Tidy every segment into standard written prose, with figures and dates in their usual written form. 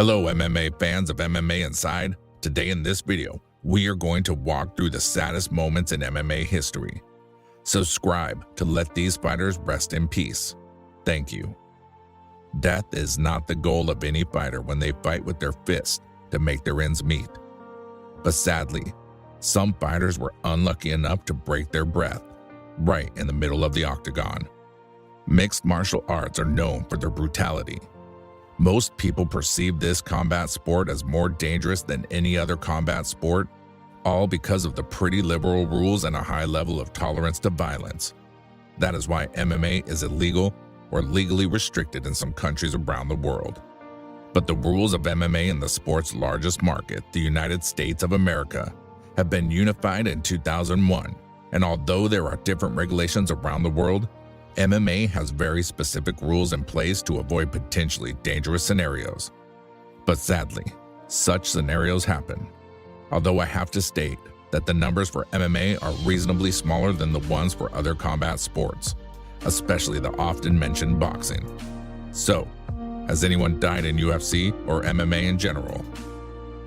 Hello MMA fans of MMA Inside. Today in this video, we are going to walk through the saddest moments in MMA history. Subscribe to let these fighters rest in peace. Thank you. Death is not the goal of any fighter when they fight with their fists to make their ends meet. But sadly, some fighters were unlucky enough to break their breath right in the middle of the octagon. Mixed martial arts are known for their brutality. Most people perceive this combat sport as more dangerous than any other combat sport, all because of the pretty liberal rules and a high level of tolerance to violence. That is why MMA is illegal or legally restricted in some countries around the world. But the rules of MMA in the sport's largest market, the United States of America, have been unified in 2001, and although there are different regulations around the world, MMA has very specific rules in place to avoid potentially dangerous scenarios. But sadly, such scenarios happen. Although I have to state that the numbers for MMA are reasonably smaller than the ones for other combat sports, especially the often mentioned boxing. So, has anyone died in UFC or MMA in general?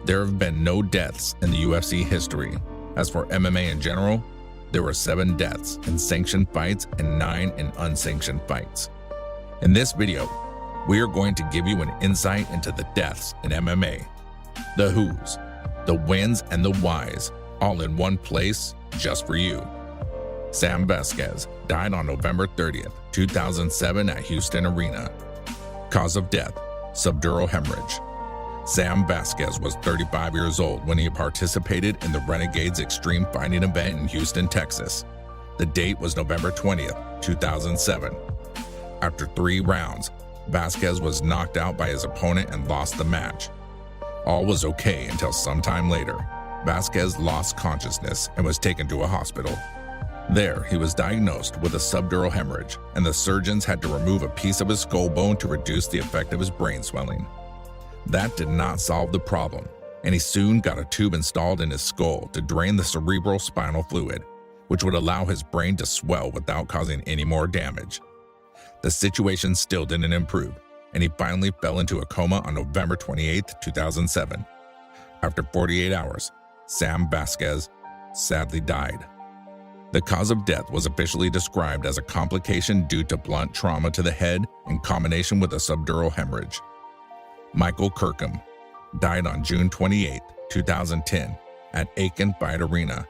There have been no deaths in the UFC history. As for MMA in general, there were 7 deaths in sanctioned fights and 9 in unsanctioned fights. In this video, we are going to give you an insight into the deaths in MMA, the who's, the wins, and the whys, all in one place just for you. Sam Vasquez died on November 30th, 2007 at Houston Arena. Cause of death, subdural hemorrhage. Sam Vasquez was 35 years old when he participated in the Renegades Extreme Fighting event in Houston, Texas. The date was November 20th, 2007. After 3 rounds, Vasquez was knocked out by his opponent and lost the match. All was okay until sometime later. Vasquez lost consciousness and was taken to a hospital. There, he was diagnosed with a subdural hemorrhage, and the surgeons had to remove a piece of his skull bone to reduce the effect of his brain swelling. That did not solve the problem, and he soon got a tube installed in his skull to drain the cerebral spinal fluid, which would allow his brain to swell without causing any more damage. The situation still didn't improve, and he finally fell into a coma on November 28, 2007. After 48 hours, Sam Vasquez sadly died. The cause of death was officially described as a complication due to blunt trauma to the head in combination with a subdural hemorrhage. Michael Kirkham died on June 28, 2010 at Aiken Fight Arena.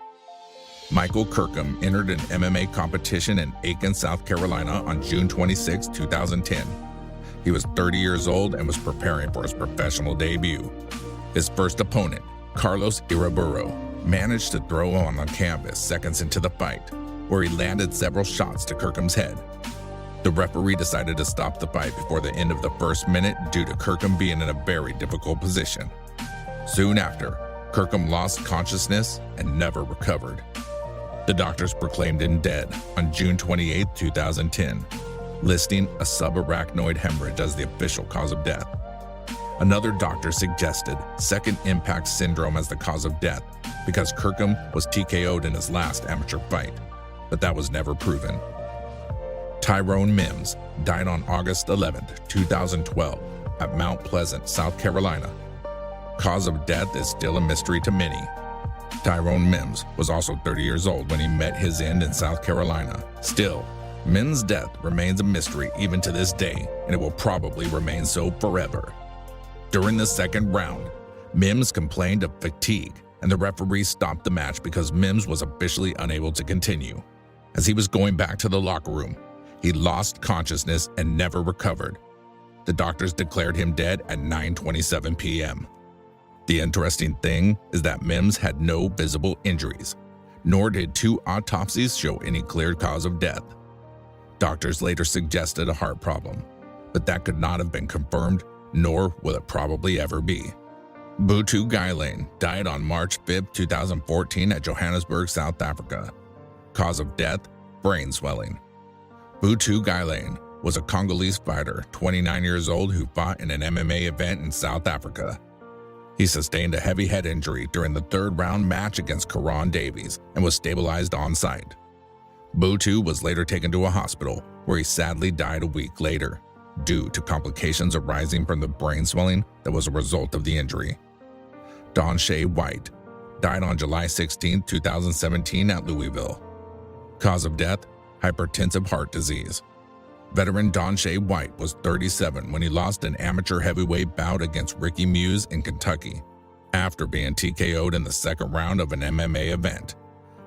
Michael Kirkham entered an MMA competition in Aiken, South Carolina on June 26, 2010. He was 30 years old and was preparing for his professional debut. His first opponent, Carlos Iraburo, managed to throw him on the canvas seconds into the fight, where he landed several shots to Kirkham's head. The referee decided to stop the fight before the end of the first minute due to Kirkham being in a very difficult position. Soon after, Kirkham lost consciousness and never recovered. The doctors proclaimed him dead on June 28, 2010, listing a subarachnoid hemorrhage as the official cause of death. Another doctor suggested second impact syndrome as the cause of death because Kirkham was TKO'd in his last amateur fight, but that was never proven. Tyrone Mims died on August 11, 2012 at Mount Pleasant, South Carolina. Cause of death is still a mystery to many. Tyrone Mims was also 30 years old when he met his end in South Carolina. Still, Mims' death remains a mystery even to this day, and it will probably remain so forever. During the second round, Mims complained of fatigue, and the referee stopped the match because Mims was officially unable to continue. As he was going back to the locker room, he lost consciousness and never recovered. The doctors declared him dead at 9:27 p.m. The interesting thing is that Mims had no visible injuries, nor did 2 autopsies show any clear cause of death. Doctors later suggested a heart problem, but that could not have been confirmed, nor will it probably ever be. Butu Gailane died on March 5, 2014 at Johannesburg, South Africa. Cause of death, brain swelling. Butu Gailane was a Congolese fighter, 29 years old, who fought in an MMA event in South Africa. He sustained a heavy head injury during the 3rd round match against Karan Davies and was stabilized on site. Butu was later taken to a hospital, where he sadly died a week later. due to complications arising from the brain swelling that was a result of the injury. Daunte White died on July 16, 2017 at Louisville. Cause of death: hypertensive heart disease. Veteran Daunte White was 37 when he lost an amateur heavyweight bout against Ricky Muse in Kentucky, after being TKO'd in the second round of an MMA event.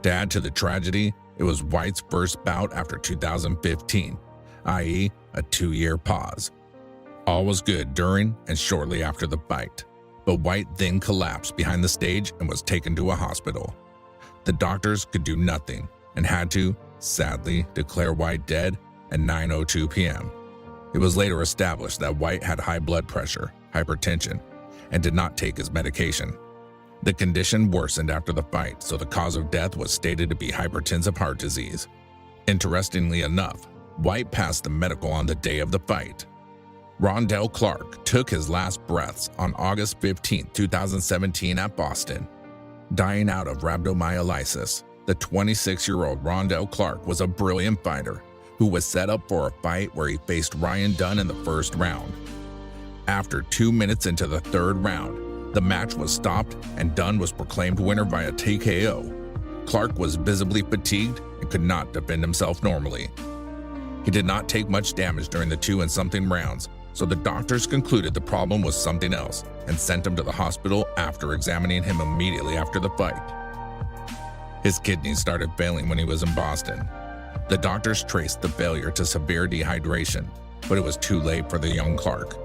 To add to the tragedy, it was White's first bout after 2015, i.e., a 2-year pause. All was good during and shortly after the fight, but White then collapsed behind the stage and was taken to a hospital. The doctors could do nothing and had to, sadly, declare White dead at 9:02 p.m. It was later established that White had high blood pressure, hypertension, and did not take his medication. The condition worsened after the fight, so the cause of death was stated to be hypertensive heart disease. Interestingly enough, White passed the medical on the day of the fight. Rondell Clark took his last breaths on August 15, 2017 at Boston. Dying out of rhabdomyolysis, the 26-year-old Rondell Clark was a brilliant fighter who was set up for a fight where he faced Ryan Dunn in the first round. After 2 minutes into the third round, the match was stopped and Dunn was proclaimed winner via TKO. Clark was visibly fatigued and could not defend himself normally. He did not take much damage during the 2-something rounds, so the doctors concluded the problem was something else and sent him to the hospital after examining him immediately after the fight. His kidneys started failing when he was in Boston. The doctors traced the failure to severe dehydration, but it was too late for the young Clark.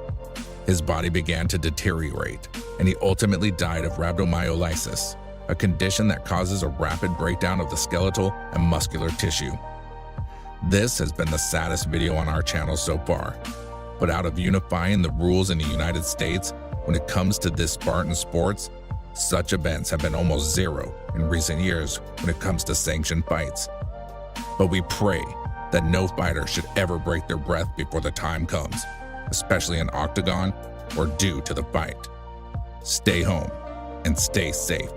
His body began to deteriorate, and he ultimately died of rhabdomyolysis, a condition that causes a rapid breakdown of the skeletal and muscular tissue. This has been the saddest video on our channel so far, but out of unifying the rules in the United States when it comes to this Spartan sports, such events have been almost zero in recent years when it comes to sanctioned fights. But we pray that no fighter should ever break their breath before the time comes, especially in octagon or due to the fight. Stay home and stay safe.